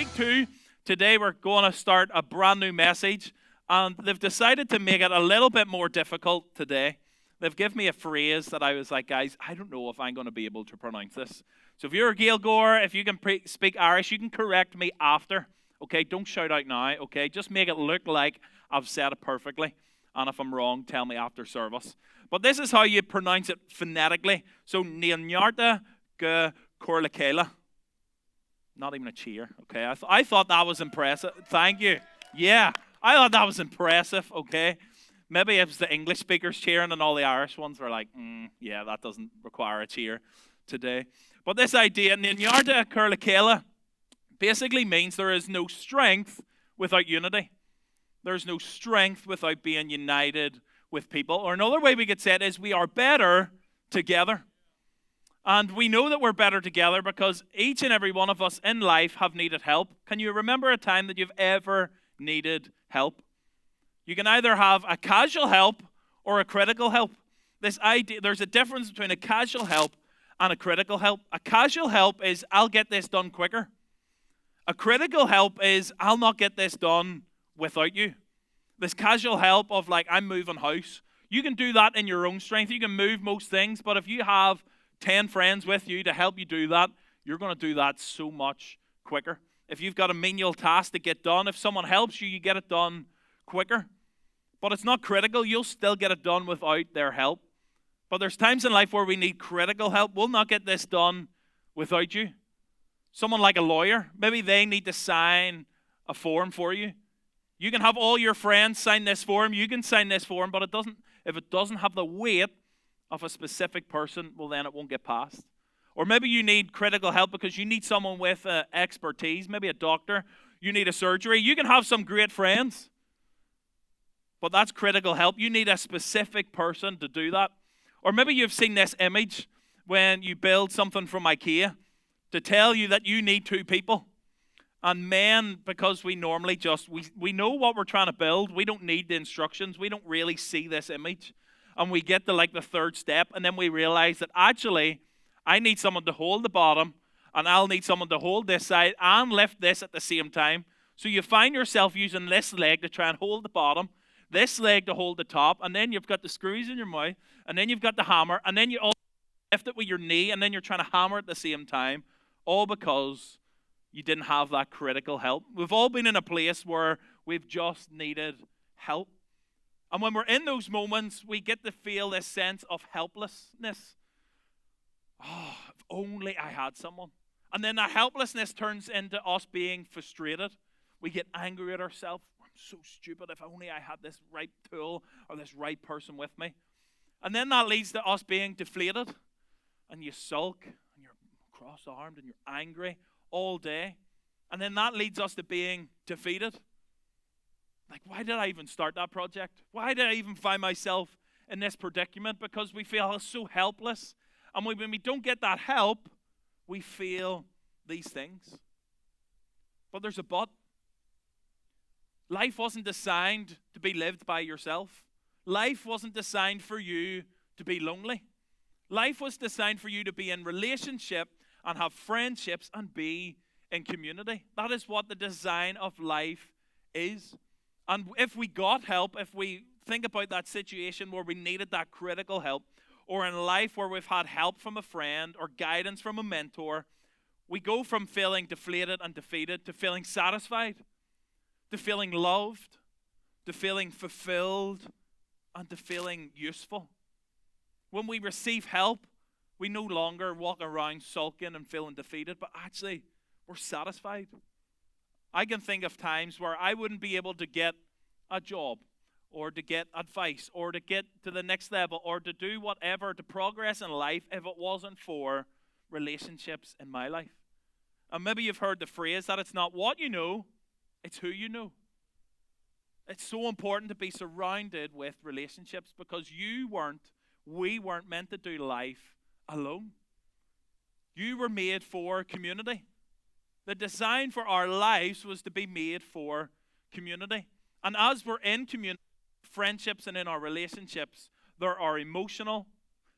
week 2. Today we're going to start a brand new message, and they've decided to make it a little bit more difficult today. They've given me a phrase that I was like, guys, I don't know if I'm going to be able to pronounce this. So if you're a Gaeilgeoir, if you can speak Irish, you can correct me after. Okay, don't shout out now. Okay, just make it look like I've said it perfectly. And if I'm wrong, tell me after service. But this is how you pronounce it phonetically. So neart chéile. Not even a cheer, okay? I thought that was impressive. Thank you. Yeah, I thought that was impressive, okay? Maybe it was the English speakers cheering and all the Irish ones were like, yeah, that doesn't require a cheer today. But this idea, neart chéile, basically means there is no strength without unity. There's no strength without being united with people. Or another way we could say it is we are better together. And we know that we're better together because each and every one of us in life have needed help. Can you remember a time that you've ever needed help? You can either have a casual help or a critical help. This idea, there's a difference between a casual help and a critical help. A casual help is, I'll get this done quicker. A critical help is, I'll not get this done without you. This casual help of like, I'm moving house. You can do that in your own strength. You can move most things, but if you have 10 friends with you to help you do that, you're going to do that so much quicker. If you've got a menial task to get done, if someone helps you, you get it done quicker. But it's not critical. You'll still get it done without their help. But there's times in life where we need critical help. We'll not get this done without you. Someone like a lawyer, maybe they need to sign a form for you. You can have all your friends sign this form. You can sign this form, but if it doesn't have the weight of a specific person, well, then it won't get passed. Or maybe you need critical help because you need someone with expertise, maybe a doctor. You need a surgery. You can have some great friends, but that's critical help. You need a specific person to do that. Or maybe you've seen this image when you build something from IKEA to tell you that you need 2 people. And men, because we normally we know what we're trying to build. We don't need the instructions. We don't really see this image. And we get to like the 3rd step, and then we realize that actually, I need someone to hold the bottom, and I'll need someone to hold this side and lift this at the same time. So you find yourself using this leg to try and hold the bottom, this leg to hold the top, and then you've got the screws in your mouth, and then you've got the hammer, and then you also lift it with your knee, and then you're trying to hammer at the same time, all because you didn't have that critical help. We've all been in a place where we've just needed help. And when we're in those moments, we get to feel this sense of helplessness. Oh, if only I had someone. And then that helplessness turns into us being frustrated. We get angry at ourselves. I'm so stupid. If only I had this right tool or this right person with me. And then that leads to us being deflated. And you sulk, and you're cross-armed, and you're angry all day. And then that leads us to being defeated. Like, why did I even start that project? Why did I even find myself in this predicament? Because we feel so helpless. And when we don't get that help, we feel these things. But there's a but. Life wasn't designed to be lived by yourself. Life wasn't designed for you to be lonely. Life was designed for you to be in relationship and have friendships and be in community. That is what the design of life is. And if we got help, if we think about that situation where we needed that critical help, or in life where we've had help from a friend or guidance from a mentor, we go from feeling deflated and defeated to feeling satisfied, to feeling loved, to feeling fulfilled, and to feeling useful. When we receive help, we no longer walk around sulking and feeling defeated, but actually we're satisfied. I can think of times where I wouldn't be able to get a job or to get advice or to get to the next level or to do whatever, to progress in life if it wasn't for relationships in my life. And maybe you've heard the phrase that it's not what you know, it's who you know. It's so important to be surrounded with relationships because we weren't meant to do life alone. You were made for community. The design for our lives was to be made for community. And as we're in community, friendships and in our relationships, there are emotional,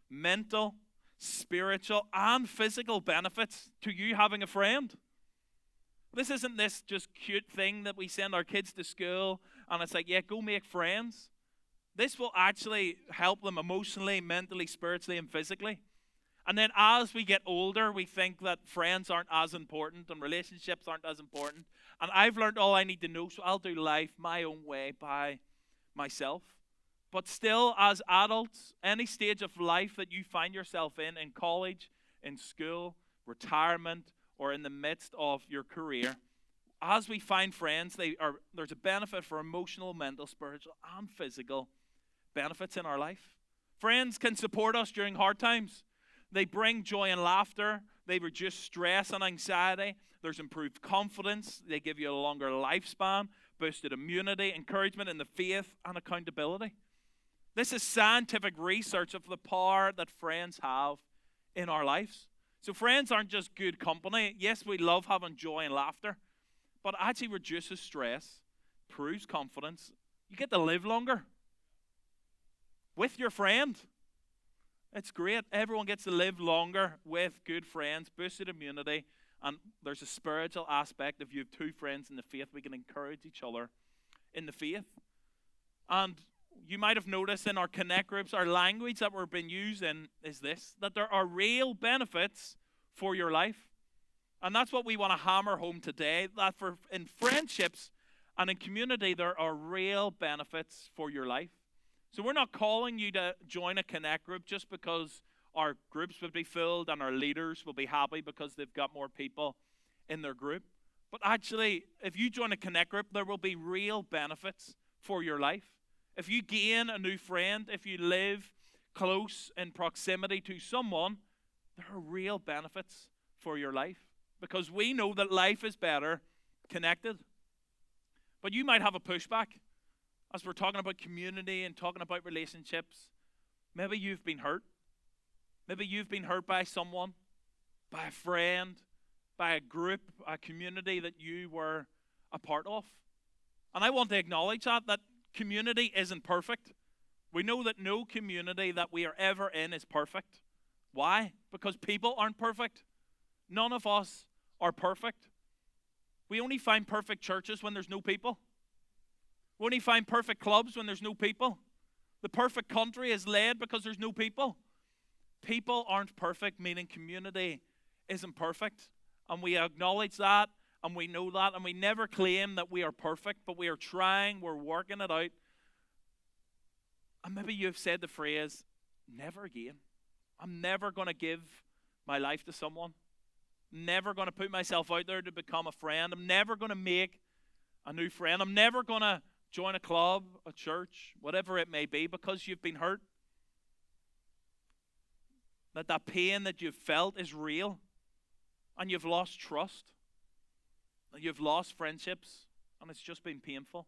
mental, spiritual, and physical benefits to you having a friend. This isn't this just cute thing that we send our kids to school and it's like, yeah, go make friends. This will actually help them emotionally, mentally, spiritually, and physically. And then as we get older, we think that friends aren't as important and relationships aren't as important. And I've learned all I need to know, so I'll do life my own way by myself. But still, as adults, any stage of life that you find yourself in college, in school, retirement, or in the midst of your career, as we find friends, there's a benefit for emotional, mental, spiritual, and physical benefits in our life. Friends can support us during hard times. They bring joy and laughter. They reduce stress and anxiety. There's improved confidence. They give you a longer lifespan, boosted immunity, encouragement in the faith, and accountability. This is scientific research of the power that friends have in our lives. So friends aren't just good company. Yes, we love having joy and laughter, but it actually reduces stress, improves confidence. You get to live longer with your friend. It's great. Everyone gets to live longer with good friends, boosted immunity, and there's a spiritual aspect. If you have two friends in the faith, we can encourage each other in the faith. And you might have noticed in our connect groups, our language that we're being used in is this, that there are real benefits for your life. And that's what we want to hammer home today, that in friendships and in community, there are real benefits for your life. So we're not calling you to join a connect group just because our groups will be filled and our leaders will be happy because they've got more people in their group. But actually, if you join a connect group, there will be real benefits for your life. If you gain a new friend, if you live close in proximity to someone, there are real benefits for your life. Because we know that life is better connected. But you might have a pushback. As we're talking about community and talking about relationships, maybe you've been hurt. Maybe you've been hurt by someone, by a friend, by a group, a community that you were a part of. And I want to acknowledge that community isn't perfect. We know that no community that we are ever in is perfect. Why? Because people aren't perfect. None of us are perfect. We only find perfect churches when there's no people. We only find perfect clubs when there's no people. The perfect country is led because there's no people. People aren't perfect, meaning community isn't perfect. And we acknowledge that, and we know that, and we never claim that we are perfect, but we are trying, we're working it out. And maybe you've said the phrase, never again. I'm never going to give my life to someone. Never going to put myself out there to become a friend. I'm never going to make a new friend. I'm never going to join a club, a church, whatever it may be, because you've been hurt. That pain that you've felt is real. And you've lost trust. And you've lost friendships. And it's just been painful.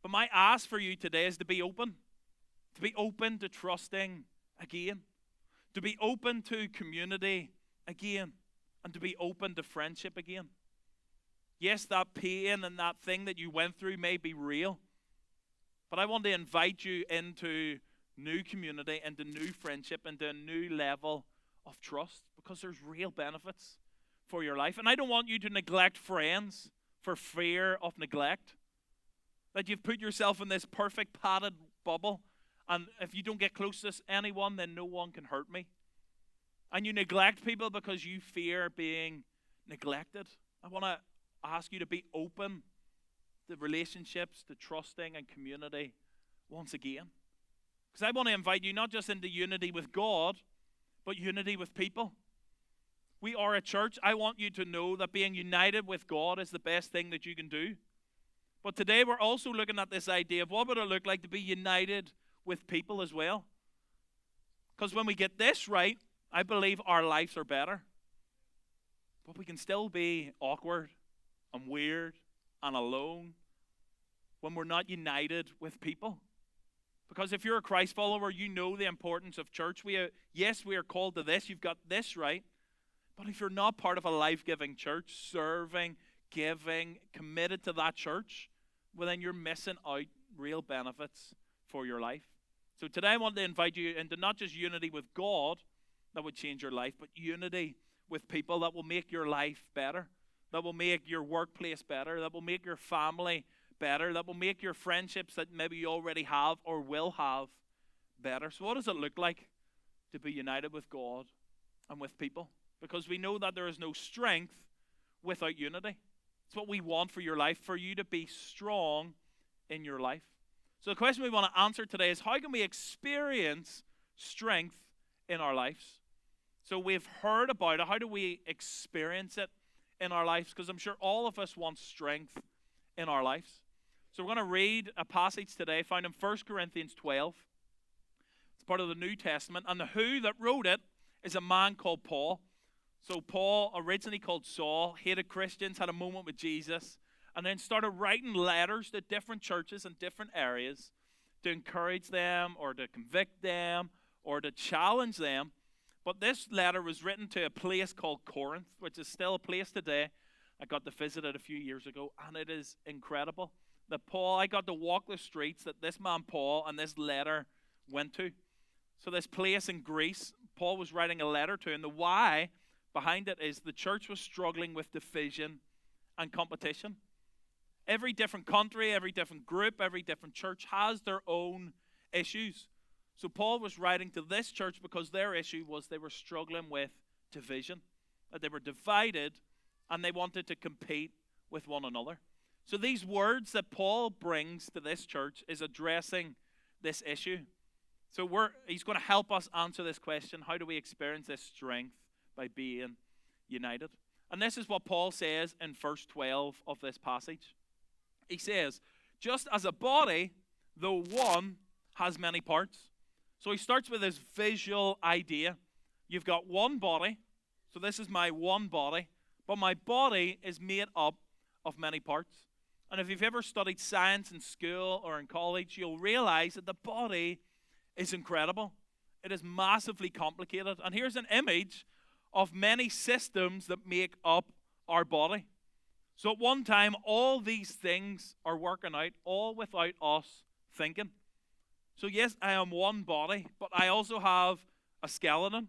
But my ask for you today is to be open. To be open to trusting again. To be open to community again. And to be open to friendship again. Yes, that pain and that thing that you went through may be real. But I want to invite you into new community, into new friendship, into a new level of trust. Because there's real benefits for your life. And I don't want you to neglect friends for fear of neglect. That you've put yourself in this perfect padded bubble. And if you don't get close to anyone, then no one can hurt me. And you neglect people because you fear being neglected. I want to ask you to be open to relationships, to trusting and community once again. Because I want to invite you not just into unity with God, but unity with people. We are a church. I want you to know that being united with God is the best thing that you can do. But today we're also looking at this idea of what would it look like to be united with people as well. Because when we get this right, I believe our lives are better. But we can still be awkward and weird and alone when we're not united with people. Because if you're a Christ follower, you know the importance of church. Yes, we are called to this. You've got this right. But if you're not part of a life-giving church, serving, giving, committed to that church, well, then you're missing out real benefits for your life. So today I want to invite you into not just unity with God that would change your life, but unity with people that will make your life better. that will make your workplace better, that will make your family better, that will make your friendships that maybe you already have or will have better. So what does it look like to be united with God and with people? Because we know that there is no strength without unity. It's what we want for your life, for you to be strong in your life. So the question we want to answer today is, how can we experience strength in our lives? So we've heard about it. How do we experience it in our lives? Because I'm sure all of us want strength in our lives. So we're going to read a passage today found in 1 Corinthians 12. It's part of the New Testament. And the who that wrote it is a man called Paul. So Paul, originally called Saul, hated Christians, had a moment with Jesus, and then started writing letters to different churches in different areas to encourage them or to convict them or to challenge them. But this letter was written to a place called Corinth, which is still a place today. I got to visit it a few years ago, and it is incredible. I got to walk the streets that this man Paul and this letter went to. So this place in Greece, Paul was writing a letter to, and the why behind it is the church was struggling with division and competition. Every different country, every different group, every different church has their own issues. So Paul was writing to this church because their issue was they were struggling with division, that they were divided and they wanted to compete with one another. So these words that Paul brings to this church is addressing this issue. So he's going to help us answer this question: how do we experience this strength? By being united. And this is what Paul says in verse 12 of this passage. He says, just as a body, though one, has many parts. So he starts with this visual idea. You've got one body, so this is my one body, but my body is made up of many parts. And if you've ever studied science in school or in college, you'll realize that the body is incredible. It is massively complicated. And here's an image of many systems that make up our body. So at one time, all these things are working out, all without us thinking. So yes, I am one body, but I also have a skeleton.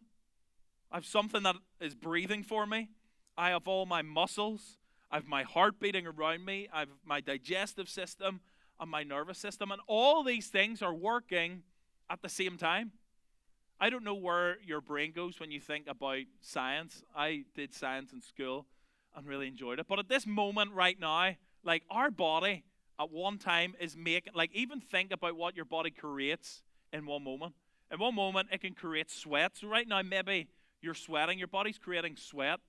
I have something that is breathing for me. I have all my muscles. I have my heart beating around me. I have my digestive system and my nervous system. And all these things are working at the same time. I don't know where your brain goes when you think about science. I did science in school and really enjoyed it. But at this moment right now, like our body at one time is making, like even think about what your body creates in one moment. In one moment, it can create sweat. So right now, maybe you're sweating. Your body's creating sweat.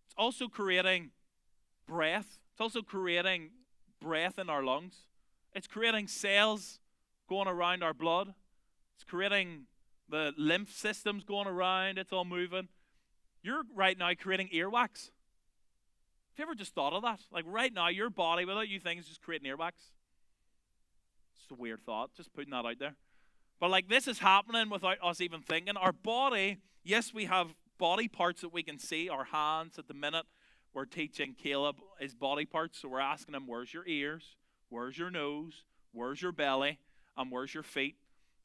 It's also creating breath. It's also creating breath in our lungs. It's creating cells going around our blood. It's creating the lymph systems going around. It's all moving. You're right now creating earwax. Have you ever just thought of that? Like right now, your body, without you thinking, is just creating earwax. It's a weird thought, just putting that out there. But like this is happening without us even thinking. Our body, yes, we have body parts that we can see. Our hands at the minute, we're teaching Caleb his body parts. So we're asking him, where's your ears? Where's your nose? Where's your belly? And where's your feet?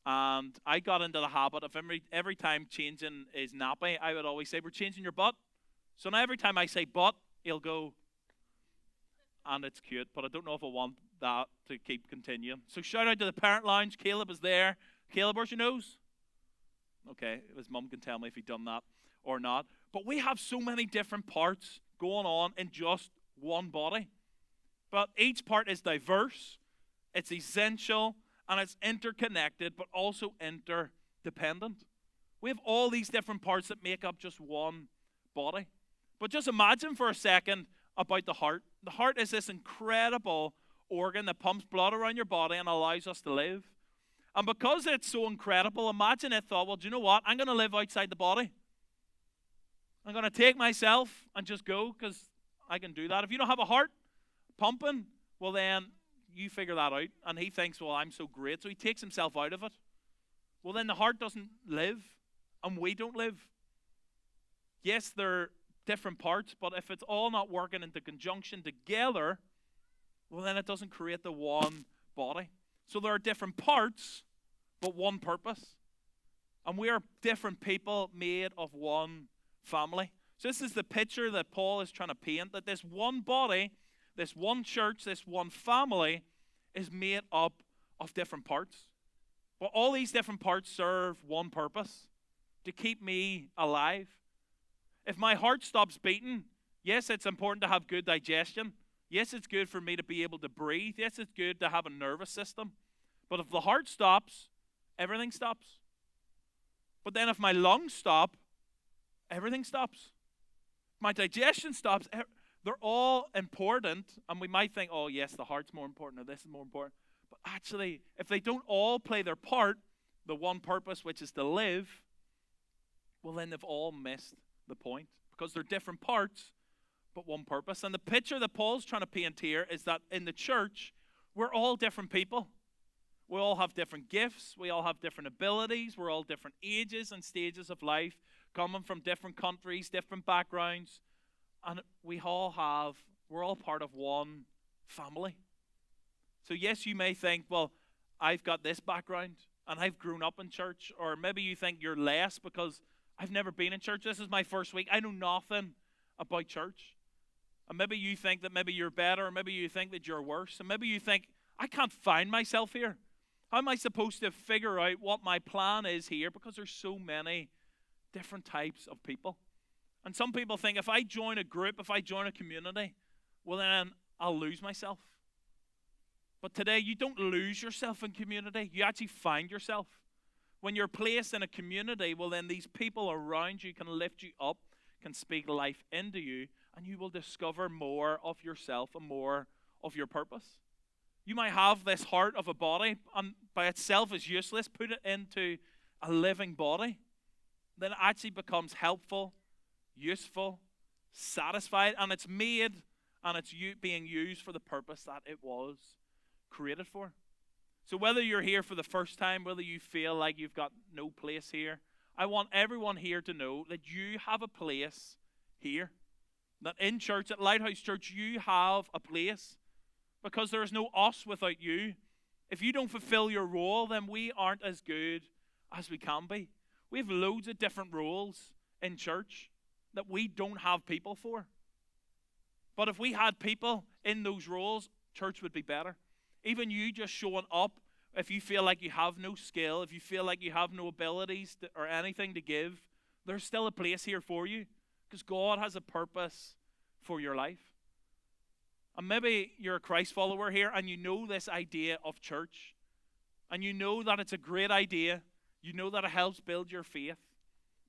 And I got into the habit of every time changing his nappy, I would always say, we're changing your butt. So now every time I say butt, he'll go, and it's cute, but I don't know if I want that to keep continuing. So shout out to the parent lounge. Caleb is there. Caleb, where's your nose? Okay, his mum can tell me if he's done that or not. But we have so many different parts going on in just one body. But each part is diverse, it's essential, and it's interconnected, but also interdependent. We have all these different parts that make up just one body. But just imagine for a second about the heart. The heart is this incredible organ that pumps blood around your body and allows us to live. And because it's so incredible, imagine it thought, well, do you know what? I'm going to live outside the body. I'm going to take myself and just go because I can do that. If you don't have a heart pumping, well then you figure that out. And he thinks, well, I'm so great. So he takes himself out of it. Well, then the heart doesn't live and we don't live. Yes, they're different parts, but if it's all not working into conjunction together, well, then it doesn't create the one body. So there are different parts, but one purpose. And we are different people made of one family. So this is the picture that Paul is trying to paint, that this one body, this one church, this one family is made up of different parts. But all these different parts serve one purpose: to keep me alive. If my heart stops beating, yes, it's important to have good digestion. Yes, it's good for me to be able to breathe. Yes, it's good to have a nervous system. But if the heart stops, everything stops. But then if my lungs stop, everything stops. If my digestion stops, they're all important. And we might think, oh yes, the heart's more important, or this is more important. But actually, if they don't all play their part, the one purpose, which is to live, well then they've all missed the point. Because they're different parts, but one purpose. And the picture that Paul's trying to paint here is that in the church, we're all different people. We all have different gifts. We all have different abilities. We're all different ages and stages of life, coming from different countries, different backgrounds. And we're all part of one family. So yes, you may think, well, I've got this background and I've grown up in church. Or maybe you think you're less because I've never been in church. This is my first week. I know nothing about church. And maybe you think that maybe you're better, or maybe you think that you're worse. And maybe you think, I can't find myself here. How am I supposed to figure out what my plan is here? Because there's so many different types of people. And some people think if I join a group, if I join a community, well then I'll lose myself. But today you don't lose yourself in community. You actually find yourself. When you're placed in a community, well then these people around you can lift you up, can speak life into you, and you will discover more of yourself and more of your purpose. You might have this heart of a body, and by itself is useless. Put it into a living body, then it actually becomes helpful, useful, satisfied, and it's made and it's being used for the purpose that it was created for. So whether you're here for the first time, whether you feel like you've got no place here, I want everyone here to know that you have a place here. That in church, at Lighthouse Church, you have a place. Because there is no us without you. If you don't fulfill your role, then we aren't as good as we can be. We have loads of different roles in church that we don't have people for. But if we had people in those roles, church would be better. Even you just showing up, if you feel like you have no skill, if you feel like you have no abilities or anything to give, there's still a place here for you. Because God has a purpose for your life. And maybe you're a Christ follower here and you know this idea of church. And you know that it's a great idea. You know that it helps build your faith.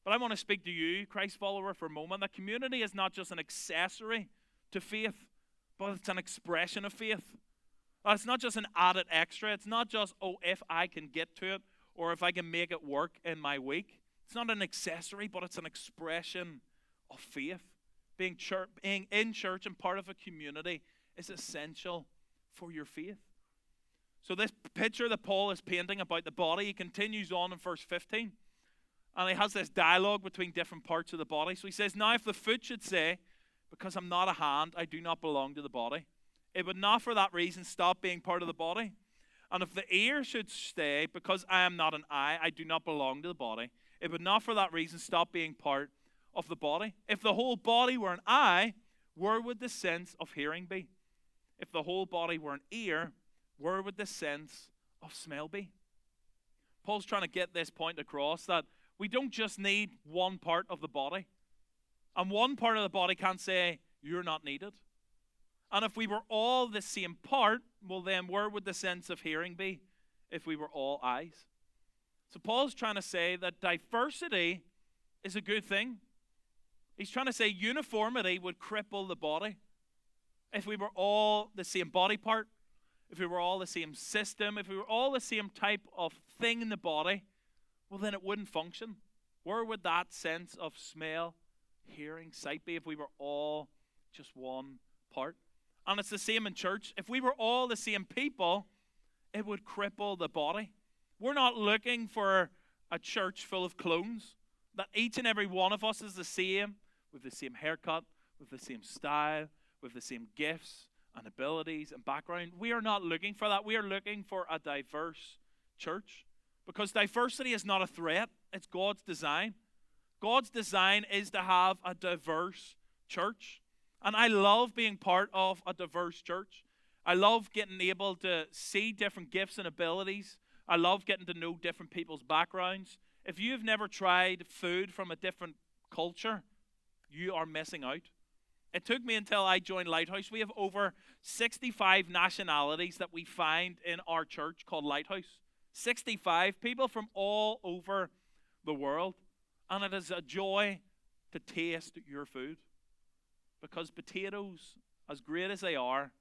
But I want to speak to you, Christ follower, for a moment. That community is not just an accessory to faith, but it's an expression of faith. It's not just an added extra. It's not just, oh, if I can get to it or if I can make it work in my week. It's not an accessory, but it's an expression of faith. Being in church and part of a community is essential for your faith. So this picture that Paul is painting about the body, he continues on in verse 15. And he has this dialogue between different parts of the body. So he says, now if the foot should say, because I'm not a hand, I do not belong to the body, it would not for that reason stop being part of the body. And if the ear should say, because I am not an eye, I do not belong to the body, it would not for that reason stop being part of the body. If the whole body were an eye, where would the sense of hearing be? If the whole body were an ear, where would the sense of smell be? Paul's trying to get this point across, that we don't just need one part of the body. And one part of the body can't say, you're not needed. And if we were all the same part, well then where would the sense of hearing be if we were all eyes? So Paul's trying to say that diversity is a good thing. He's trying to say uniformity would cripple the body. If we were all the same body part, if we were all the same system, if we were all the same type of thing in the body, well then it wouldn't function. Where would that sense of smell, hearing, sight be if we were all just one part? And it's the same in church. If we were all the same people, it would cripple the body. We're not looking for a church full of clones, that each and every one of us is the same, with the same haircut, with the same style, with the same gifts and abilities and background. We are not looking for that. We are looking for a diverse church. Because diversity is not a threat. It's God's design. God's design is to have a diverse church. And I love being part of a diverse church. I love getting able to see different gifts and abilities. I love getting to know different people's backgrounds. If you've never tried food from a different culture, you are missing out. It took me until I joined Lighthouse. We have over 65 nationalities that we find in our church called Lighthouse. 65 people from all over the world. And it is a joy to taste your food. Because potatoes, as great as they are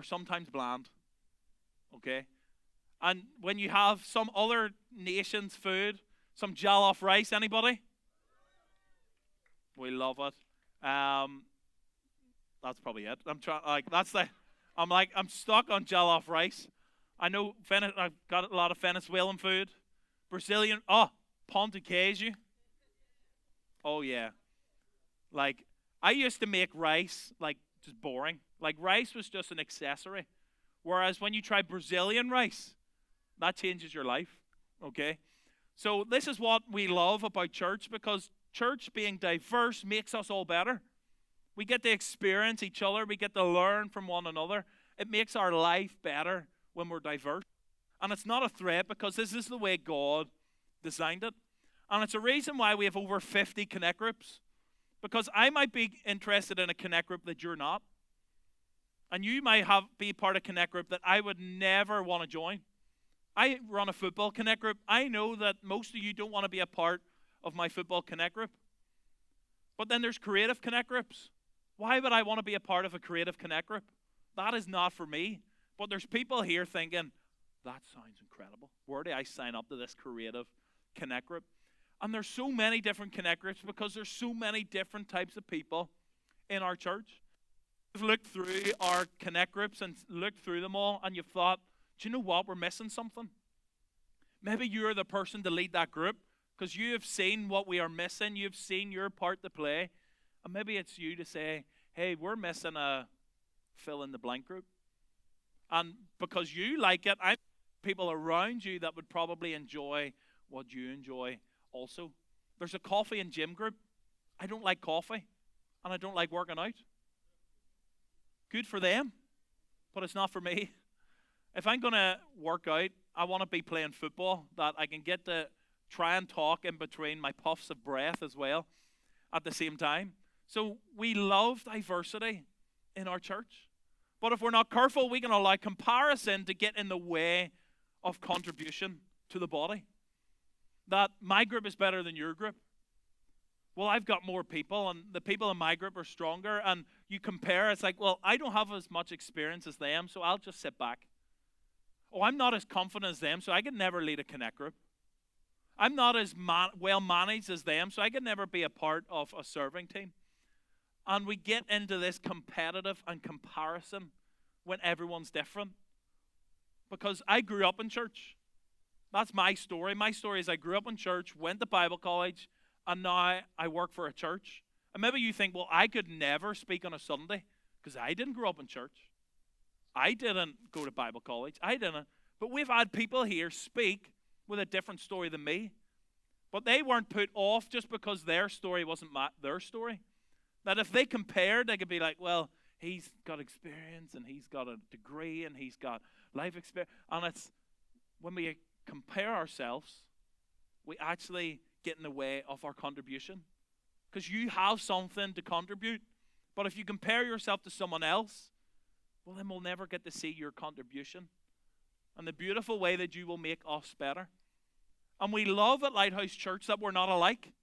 sometimes bland. Okay? And when you have some other nation's food, some jollof rice, anybody? We love it. That's probably it. I'm stuck on jollof rice. I know I've got a lot of Venezuelan food. Brazilian, pão de queijo. Oh yeah. Like, I used to make rice, like, just boring. Like, rice was just an accessory. Whereas when you try Brazilian rice, that changes your life, okay? So this is what we love about church, because church being diverse makes us all better. We get to experience each other. We get to learn from one another. It makes our life better when we're diverse. And it's not a threat, because this is the way God designed it. And it's a reason why we have over 50 connect groups. Because I might be interested in a connect group that you're not. And you might be part of a connect group that I would never want to join. I run a football connect group. I know that most of you don't want to be a part of my football connect group. But then there's creative connect groups. Why would I want to be a part of a creative connect group? That is not for me. But there's people here thinking, that sounds incredible. Where do I sign up to this creative connect group? And there's so many different connect groups because there's so many different types of people in our church. You've looked through our connect groups and looked through them all, and you've thought, do you know what? We're missing something. Maybe you're the person to lead that group because you have seen what we are missing. You've seen your part to play. And maybe it's you to say, hey, we're missing a fill-in-the-blank group. And because you like it, I'm people around you that would probably enjoy what you enjoy also. There's a coffee and gym group. I don't like coffee, and I don't like working out. Good for them, but it's not for me. If I'm going to work out, I want to be playing football, that I can get to try and talk in between my puffs of breath as well at the same time. So we love diversity in our church. But if we're not careful, we can allow comparison to get in the way of contribution to the body. That my group is better than your group. Well, I've got more people, and the people in my group are stronger. And you compare, it's like, well, I don't have as much experience as them, so I'll just sit back. Oh, I'm not as confident as them, so I can never lead a connect group. I'm not as well managed as them, so I can never be a part of a serving team. And we get into this competitive and comparison when everyone's different. Because I grew up in church. That's my story. My story is I grew up in church, went to Bible college, and now I work for a church. And maybe you think, well, I could never speak on a Sunday because I didn't grow up in church. I didn't go to Bible college. I didn't. But we've had people here speak with a different story than me. But they weren't put off just because their story wasn't their story. That if they compared, they could be like, well, he's got experience and he's got a degree and he's got life experience. And it's when we compare ourselves, we actually get in the way of our contribution. Because you have something to contribute. But if you compare yourself to someone else, well, then we'll never get to see your contribution and the beautiful way that you will make us better. And we love at Lighthouse Church that we're not alike.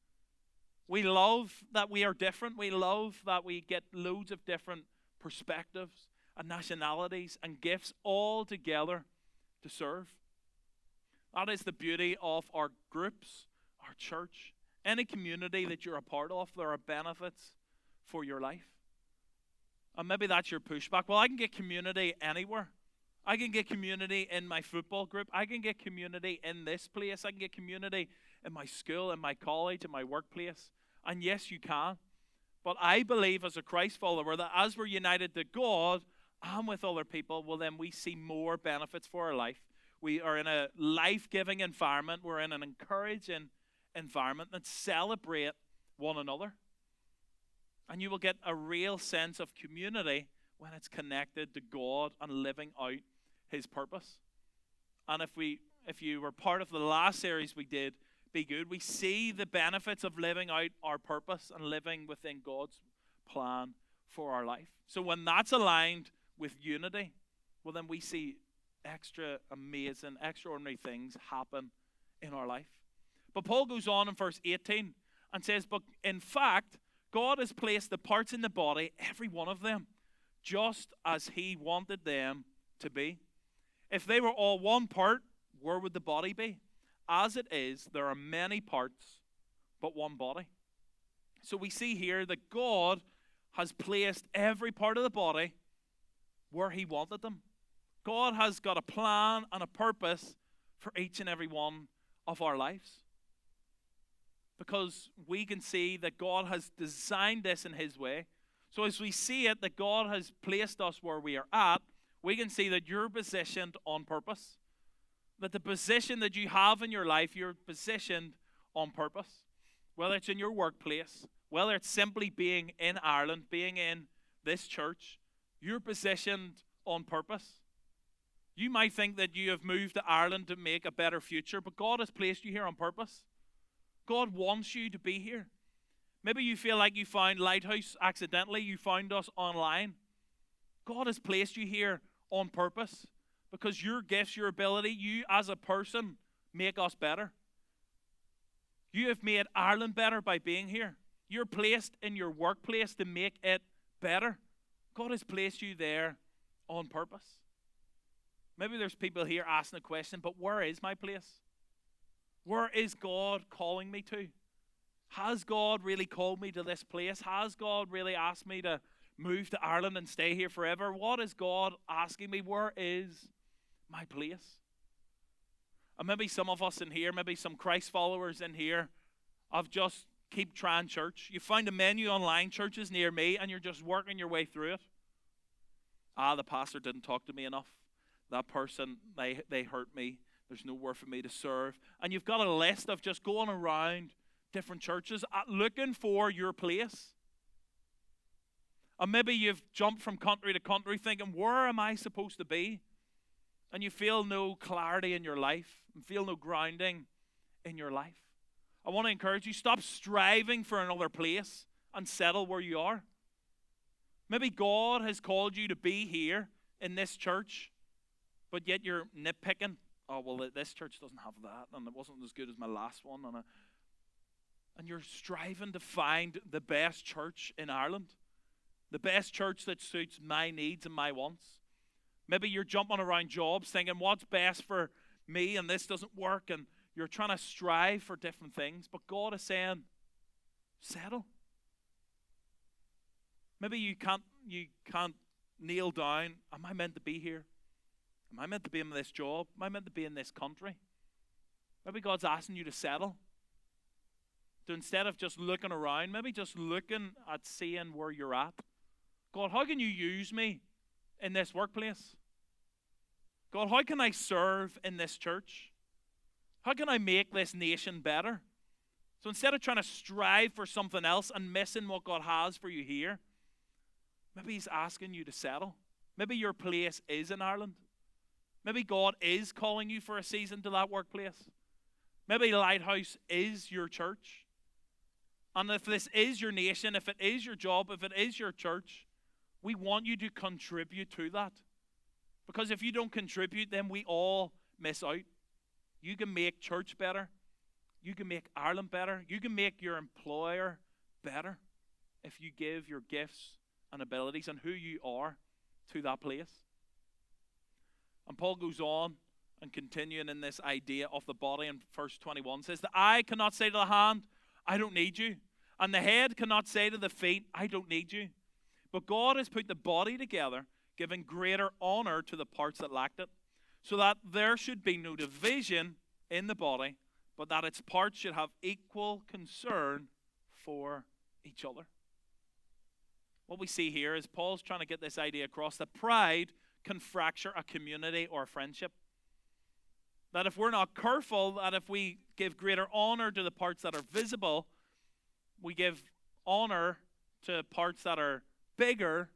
We love that we are different. We love that we get loads of different perspectives and nationalities and gifts all together to serve. That is the beauty of our groups, our church, any community that you're a part of. There are benefits for your life. And maybe that's your pushback. Well, I can get community anywhere. I can get community in my football group. I can get community in this place. I can get community in my school, in my college, in my workplace. And yes, you can. But I believe as a Christ follower that as we're united to God and with other people, well, then we see more benefits for our life. We are in a life-giving environment. We're in an encouraging environment and celebrate one another. And you will get a real sense of community when it's connected to God and living out his purpose. And if you were part of the last series we did, Be Good, we see the benefits of living out our purpose and living within God's plan for our life. So when that's aligned with unity, well, then we see extra amazing, extraordinary things happen in our life. But Paul goes on in verse 18 and says, but in fact, God has placed the parts in the body, every one of them, just as he wanted them to be. If they were all one part, where would the body be? As it is, there are many parts, but one body. So we see here that God has placed every part of the body where he wanted them. God has got a plan and a purpose for each and every one of our lives. Because we can see that God has designed this in his way. So as we see it, that God has placed us where we are at, we can see that you're positioned on purpose. That the position that you have in your life, you're positioned on purpose. Whether it's in your workplace, whether it's simply being in Ireland, being in this church, you're positioned on purpose. You might think that you have moved to Ireland to make a better future, but God has placed you here on purpose. God wants you to be here. Maybe you feel like you found Lighthouse accidentally. You found us online. God has placed you here on purpose because your gifts, your ability, you as a person make us better. You have made Ireland better by being here. You're placed in your workplace to make it better. God has placed you there on purpose. Maybe there's people here asking the question, but where is my place? Where is God calling me to? Has God really called me to this place? Has God really asked me to move to Ireland and stay here forever? What is God asking me? Where is my place? And maybe some of us in here, maybe some Christ followers in here, of just keep trying church. You find a menu online, churches near me, and you're just working your way through it. The pastor didn't talk to me enough. That person, they hurt me. There's nowhere for me to serve. And you've got a list of just going around different churches looking for your place. And maybe you've jumped from country to country thinking, where am I supposed to be? And you feel no clarity in your life and feel no grounding in your life. I want to encourage you, stop striving for another place and settle where you are. Maybe God has called you to be here in this church, but yet you're nitpicking. Oh, well, this church doesn't have that, and it wasn't as good as my last one. And you're striving to find the best church in Ireland, the best church that suits my needs and my wants. Maybe you're jumping around jobs thinking, what's best for me, and this doesn't work, and you're trying to strive for different things, but God is saying, settle. Maybe you can't nail down, am I meant to be here? Am I meant to be in this job? Am I meant to be in this country? Maybe God's asking you to settle. So instead of just looking around, maybe just looking at seeing where you're at. God, how can you use me in this workplace? God, how can I serve in this church? How can I make this nation better? So instead of trying to strive for something else and missing what God has for you here, maybe he's asking you to settle. Maybe your place is in Ireland. Maybe God is calling you for a season to that workplace. Maybe Lighthouse is your church. And if this is your nation, if it is your job, if it is your church, we want you to contribute to that. Because if you don't contribute, then we all miss out. You can make church better. You can make Ireland better. You can make your employer better if you give your gifts and abilities and who you are to that place. And Paul goes on and continuing in this idea of the body in verse 21 says, the eye cannot say to the hand, I don't need you. And the head cannot say to the feet, I don't need you. But God has put the body together, giving greater honor to the parts that lacked it, so that there should be no division in the body, but that its parts should have equal concern for each other. What we see here is Paul's trying to get this idea across that pride can fracture a community or a friendship. That if we're not careful, that if we give greater honor to the parts that are visible. We give honor to parts that are bigger,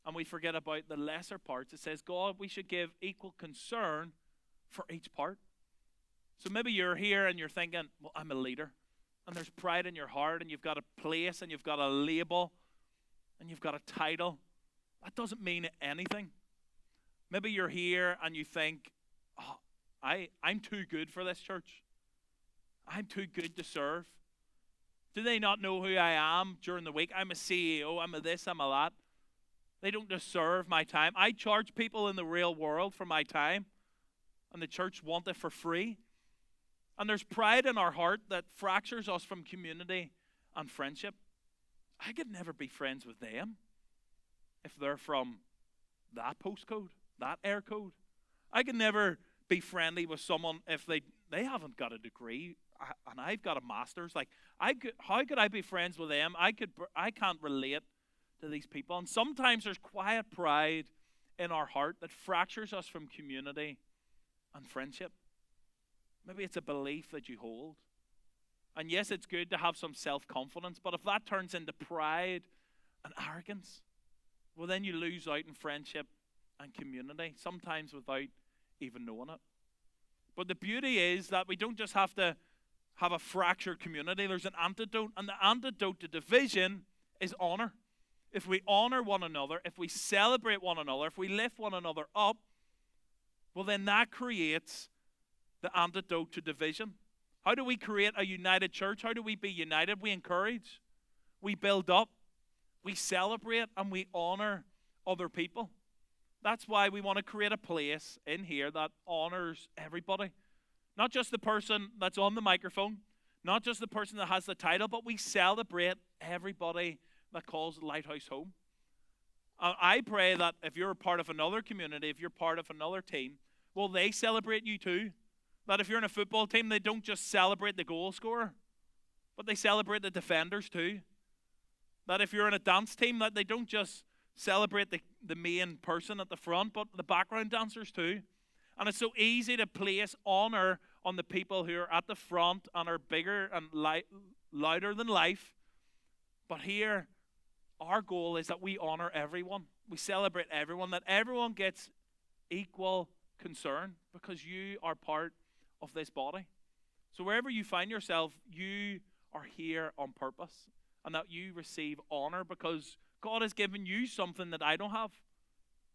and we forget about the lesser parts. It says, God, we should give equal concern for each part. So maybe you're here and you're thinking, well, I'm a leader. And there's pride in your heart, and you've got a place, and you've got a label, and you've got a title. That doesn't mean anything. Maybe you're here and you think, oh, I'm too good for this church. I'm too good to serve. Do they not know who I am during the week? I'm a CEO, I'm a this, I'm a that. They don't deserve my time. I charge people in the real world for my time, and the church want it for free. And there's pride in our heart that fractures us from community and friendship. I could never be friends with them if they're from that postcode, that air code. I could never be friendly with someone if they haven't got a degree and I've got a master's. Like, how could I be friends with them? I can't relate to these people. And sometimes there's quiet pride in our heart that fractures us from community and friendship. Maybe it's a belief that you hold. And yes, it's good to have some self-confidence, but if that turns into pride and arrogance, well, then you lose out in friendship and community, sometimes without even knowing it. But the beauty is that we don't just have to have a fractured community. There's an antidote, and the antidote to division is honor. If we honor one another, if we celebrate one another, if we lift one another up, well, then that creates the antidote to division. How do we create a united church? How do we be united? We encourage, we build up, we celebrate, and we honor other people. That's why we want to create a place in here that honors everybody. Not just the person that's on the microphone, not just the person that has the title, but we celebrate everybody that calls Lighthouse home. I pray that if you're a part of another community, if you're part of another team, well, they celebrate you too. That if you're in a football team, they don't just celebrate the goal scorer, but they celebrate the defenders too. That if you're in a dance team, that they don't just celebrate the main person at the front, but the background dancers too. And it's so easy to place honor on the people who are at the front and are bigger and louder than life. But here, our goal is that we honor everyone. We celebrate everyone, that everyone gets equal concern because you are part of this body. So wherever you find yourself, you are here on purpose, and that you receive honor because God has given you something that I don't have.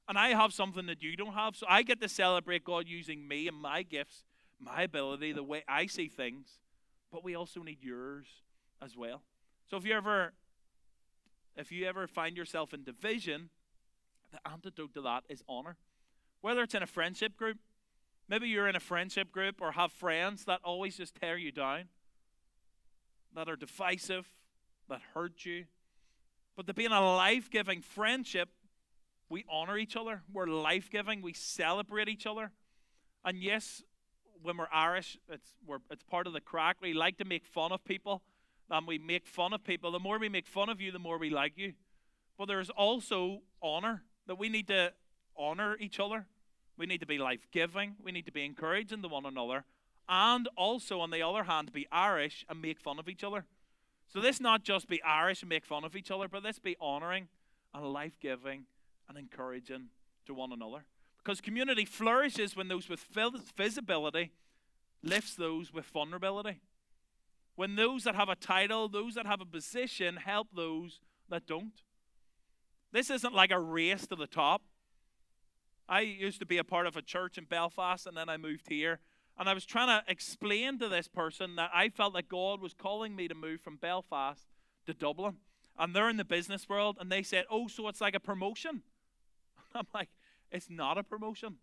And I have something that you don't have. So I get to celebrate God using me and my gifts, my ability, the way I see things. But we also need yours as well. So if you ever find yourself in division, the antidote to that is honor. Whether it's in a friendship group, maybe you're in a friendship group or have friends that always just tear you down, that are divisive, that hurt you. But to be in a life-giving friendship, we honor each other. We're life-giving. We celebrate each other. And yes, when we're Irish, it's part of the crack. We like to make fun of people. And we make fun of people. The more we make fun of you, the more we like you. But there's also honor, that we need to honor each other. We need to be life-giving. We need to be encouraging to one another. And also, on the other hand, be Irish and make fun of each other. So this not just be Irish and make fun of each other, but this be honoring and life-giving and encouraging to one another. Because community flourishes when those with visibility lifts those with vulnerability. When those that have a title, those that have a position, help those that don't. This isn't like a race to the top. I used to be a part of a church in Belfast, and then I moved here. And I was trying to explain to this person that I felt that God was calling me to move from Belfast to Dublin. And they're in the business world, and they said, oh, so it's like a promotion. I'm like, it's not a promotion.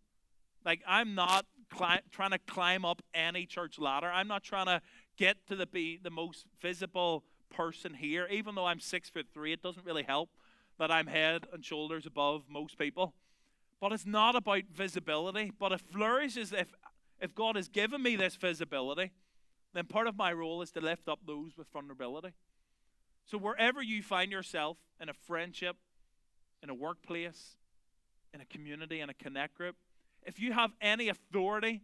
Like, I'm not trying to climb up any church ladder. I'm not trying to get to be the most visible person here. Even though I'm 6'3", it doesn't really help that I'm head and shoulders above most people. But it's not about visibility. But it flourishes if God has given me this visibility, then part of my role is to lift up those with vulnerability. So wherever you find yourself, in a friendship, in a workplace, in a community, in a connect group, if you have any authority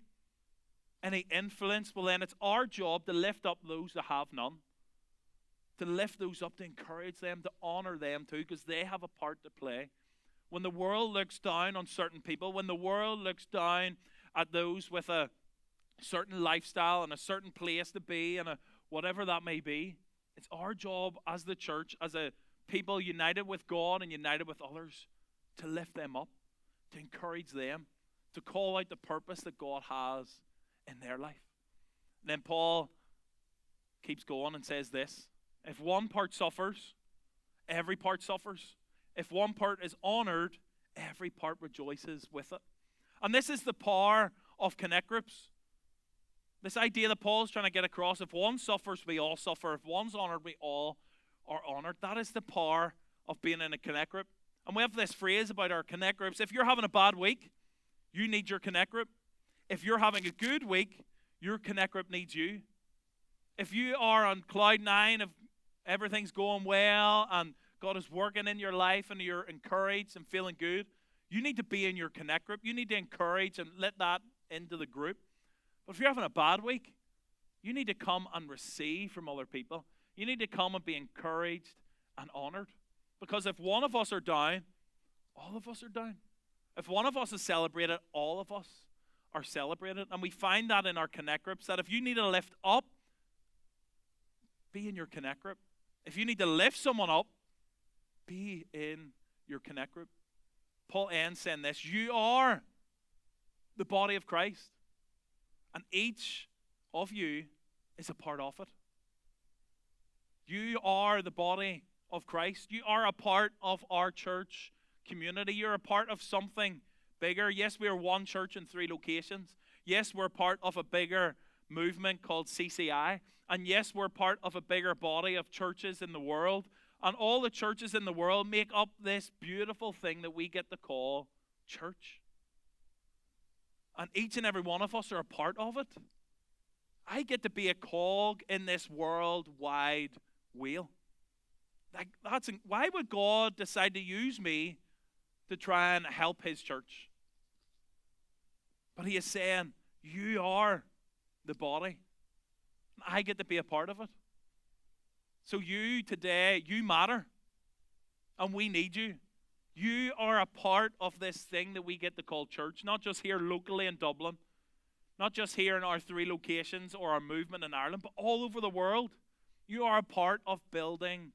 any influence, well then it's our job to lift up those that have none. To lift those up, to encourage them, to honor them too, because they have a part to play. When the world looks down on certain people, when the world looks down at those with a certain lifestyle and a certain place to be and whatever that may be, it's our job as the church, as a people united with God and united with others, to lift them up, to encourage them, to call out the purpose that God has in their life. And then Paul keeps going and says this: if one part suffers, every part suffers. If one part is honored, every part rejoices with it. And this is the power of connect groups. This idea that Paul's trying to get across: if one suffers, we all suffer. If one's honored, we all are honored. That is the power of being in a connect group. And we have this phrase about our connect groups: if you're having a bad week, you need your connect group. If you're having a good week, your connect group needs you. If you are on cloud nine, if everything's going well and God is working in your life and you're encouraged and feeling good, you need to be in your connect group. You need to encourage and let that into the group. But if you're having a bad week, you need to come and receive from other people. You need to come and be encouraged and honored. Because if one of us are down, all of us are down. If one of us is celebrated, all of us are celebrated. And we find that in our connect groups, that if you need to lift up, be in your connect group. If you need to lift someone up, be in your connect group. Paul ends saying this: you are the body of Christ, and each of you is a part of it. You are the body of Christ. You are a part of our church community. You're a part of something bigger. Yes, we are one church in 3 locations. Yes, we're part of a bigger movement called CCI. And yes, we're part of a bigger body of churches in the world. And all the churches in the world make up this beautiful thing that we get to call church. And each and every one of us are a part of it. I get to be a cog in this worldwide wheel. Why would God decide to use me to try and help his church? But he is saying, you are the body. I get to be a part of it. So you today, you matter. And we need you. You are a part of this thing that we get to call church. Not just here locally in Dublin. Not just here in our 3 locations or our movement in Ireland, but all over the world. You are a part of building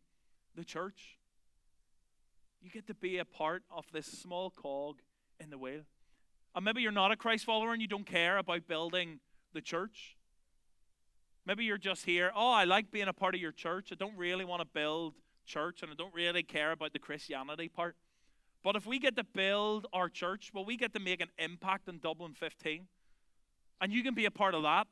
the church. You get to be a part of this small cog in the wheel. And maybe you're not a Christ follower and you don't care about building the church. Maybe you're just here, oh, I like being a part of your church. I don't really want to build church and I don't really care about the Christianity part. But if we get to build our church, well, we get to make an impact in Dublin 15. And you can be a part of that.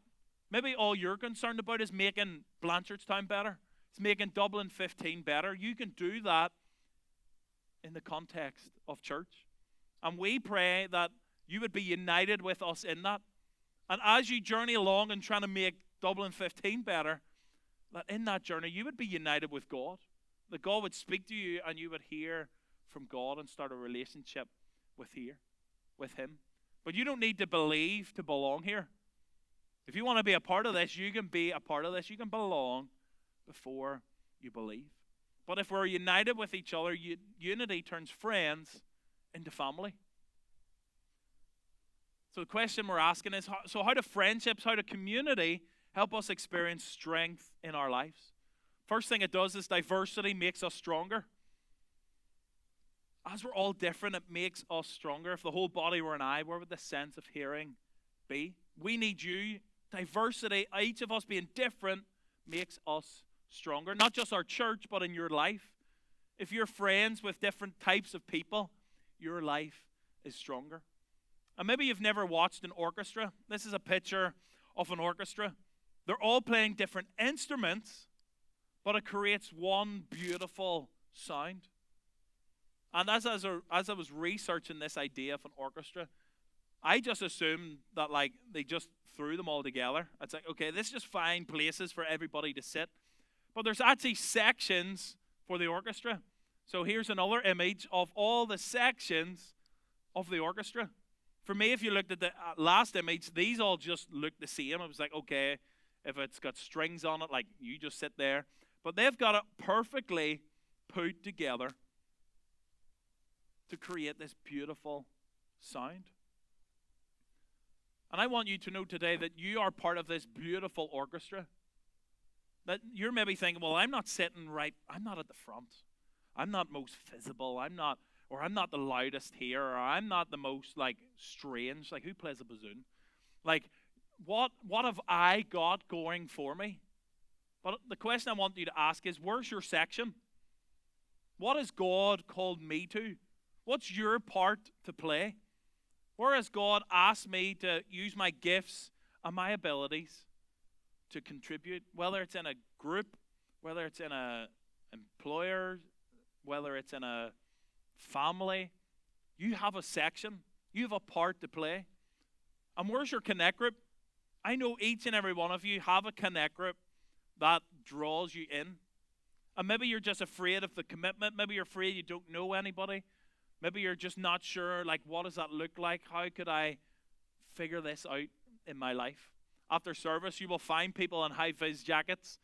Maybe all you're concerned about is making Blanchardstown better. It's making Dublin 15 better. You can do that in the context of church. And we pray that you would be united with us in that. And as you journey along and trying to make Dublin 15 better, that in that journey you would be united with God. That God would speak to you and you would hear from God and start a relationship with Him. But you don't need to believe to belong here. If you want to be a part of this, you can be a part of this. You can belong before you believe. But if we're united with each other, unity turns friends into family. So the question we're asking is, how do friendships, how do community help us experience strength in our lives? First thing it does is diversity makes us stronger. As we're all different, it makes us stronger. If the whole body were an eye, where would the sense of hearing be? We need you. Diversity, each of us being different, makes us stronger. Not just our church, but in your life. If you're friends with different types of people, your life is stronger. And maybe you've never watched an orchestra. This is a picture of an orchestra. They're all playing different instruments, but it creates one beautiful sound. And as I was researching this idea of an orchestra, I just assumed that they just threw them all together. It's like, okay, this is just find places for everybody to sit. But there's actually sections for the orchestra. So here's another image of all the sections of the orchestra. For me, if you looked at the last image, these all just look the same. It was like, okay, if it's got strings on it, like you just sit there. But they've got it perfectly put together to create this beautiful sound. And I want you to know today that you are part of this beautiful orchestra. That you're maybe thinking, well, I'm not sitting right, I'm not at the front. I'm not most visible. I'm not the loudest here, or I'm not the most like strange. Like, who plays a bassoon? Like, what have I got going for me? But the question I want you to ask is, where's your section? What has God called me to? What's your part to play? Where has God asked me to use my gifts and my abilities to contribute? Whether it's in a group, whether it's in an employer, whether it's in a family, you have a section. You have a part to play. And where's your connect group? I know each and every one of you have a connect group that draws you in. And maybe you're just afraid of the commitment. Maybe you're afraid you don't know anybody. Maybe you're just not sure, like, what does that look like? How could I figure this out in my life? After service, you will find people in high-vis jackets,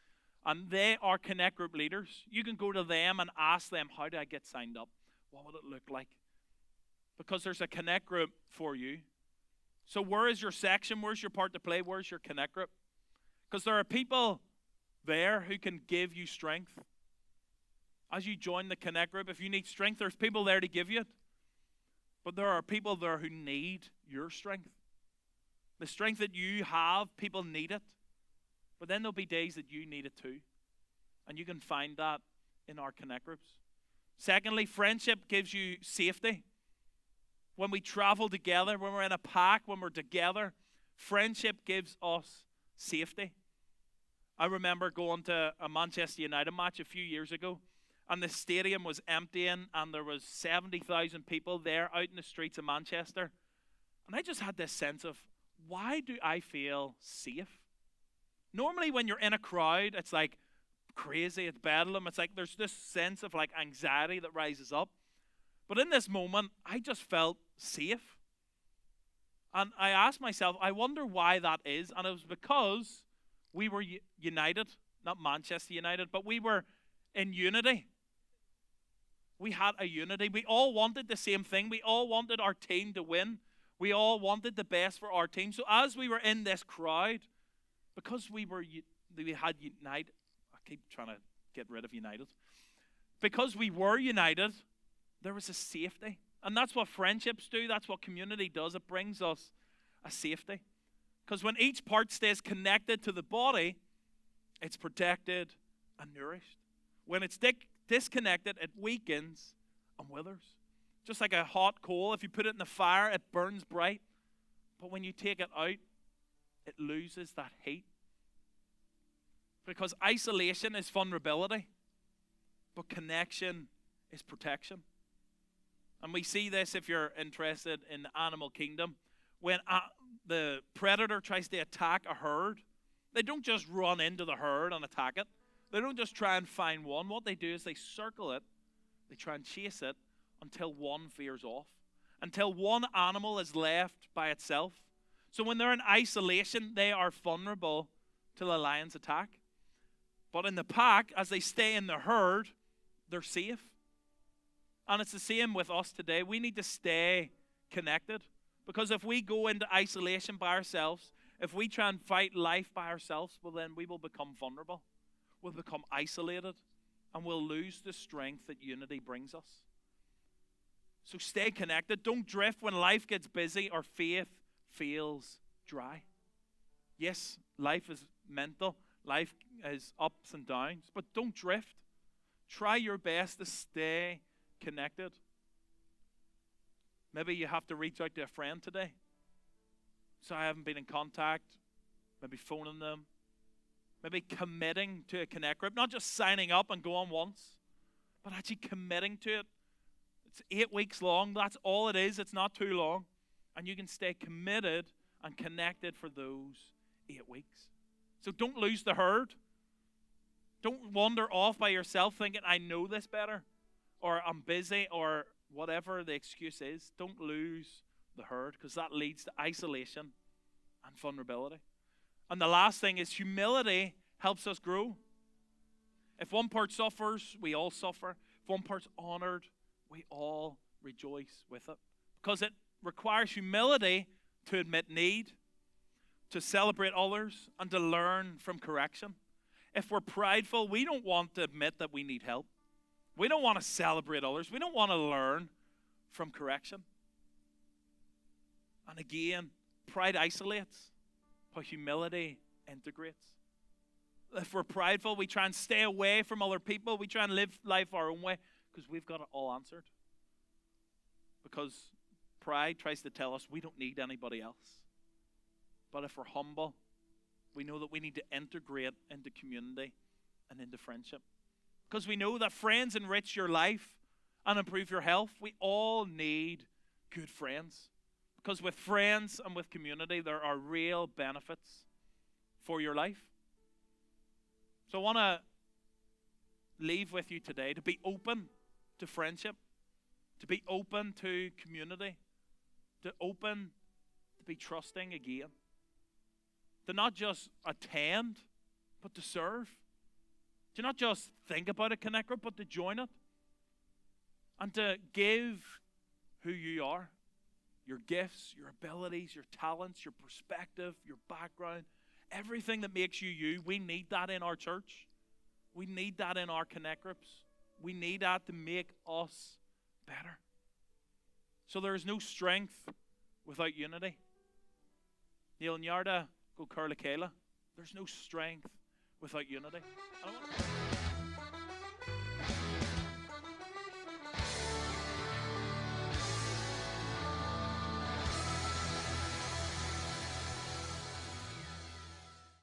and they are connect group leaders. You can go to them and ask them, how do I get signed up? What would it look like? Because there's a connect group for you. So where is your section? Where's your part to play? Where's your connect group? Because there are people there who can give you strength. As you join the connect group, if you need strength, there's people there to give you it. But there are people there who need your strength. The strength that you have, people need it. But then there'll be days that you need it too. And you can find that in our connect groups. Secondly, friendship gives you safety. When we travel together, when we're in a pack, when we're together, friendship gives us safety. I remember going to a Manchester United match a few years ago, and the stadium was emptying, and there was 70,000 people there out in the streets of Manchester. And I just had this sense of, why do I feel safe? Normally when you're in a crowd, it's like crazy, it's bedlam. It's like there's this sense of like anxiety that rises up. But in this moment, I just felt safe. And I asked myself, I wonder why that is. And it was because we were united, not Manchester United, but we were in unity. We had a unity. We all wanted the same thing. We all wanted our team to win. We all wanted the best for our team. So as we were in this crowd, because we had united, I keep trying to get rid of united. Because we were united, there was a safety. And that's what friendships do. That's what community does. It brings us a safety. Because when each part stays connected to the body, it's protected and nourished. When it's disconnected, it weakens and withers. Just like a hot coal, if you put it in the fire, it burns bright. But when you take it out, it loses that heat. Because isolation is vulnerability, but connection is protection. And we see this if you're interested in the animal kingdom. When the predator tries to attack a herd, they don't just run into the herd and attack it. They don't just try and find one. What they do is they circle it, they try and chase it until one veers off, until one animal is left by itself. So when they're in isolation, they are vulnerable to the lion's attack. But in the pack, as they stay in the herd, they're safe. And it's the same with us today. We need to stay connected. Because if we go into isolation by ourselves, if we try and fight life by ourselves, well then we will become vulnerable. We'll become isolated. And we'll lose the strength that unity brings us. So stay connected. Don't drift when life gets busy or faith feels dry. Yes, life is mental. Life is ups and downs. But don't drift. Try your best to stay connected. Maybe you have to reach out to a friend today. So I haven't been in contact. Maybe phoning them. Maybe committing to a connect group. Not just signing up and going once, but actually committing to it. It's 8 weeks long. That's all it is. It's not too long. And you can stay committed and connected for those 8 weeks. So don't lose the herd. Don't wander off by yourself thinking, I know this better, or I'm busy, or whatever the excuse is. Don't lose the herd, because that leads to isolation and vulnerability. And the last thing is humility helps us grow. If one part suffers, we all suffer. If one part's honored, we all rejoice with it. Because it requires humility to admit need, to celebrate others, and to learn from correction. If we're prideful, we don't want to admit that we need help. We don't want to celebrate others. We don't want to learn from correction. And again, pride isolates, but humility integrates. If we're prideful, we try and stay away from other people. We try and live life our own way because we've got it all answered. Because pride tries to tell us we don't need anybody else. But if we're humble, we know that we need to integrate into community and into friendship. Because we know that friends enrich your life and improve your health. We all need good friends. Because with friends and with community, there are real benefits for your life. So I want to leave with you today to be open to friendship, to be open to community, to be trusting again, to not just attend, but to serve, to not just think about a connect group, but to join it, and to give who you are, your gifts, your abilities, your talents, your perspective, your background, everything that makes you you. We need that in our church. We need that in our connect groups. We need that to make us better. So there is no strength without unity. Neart go chéile. There's no strength without unity.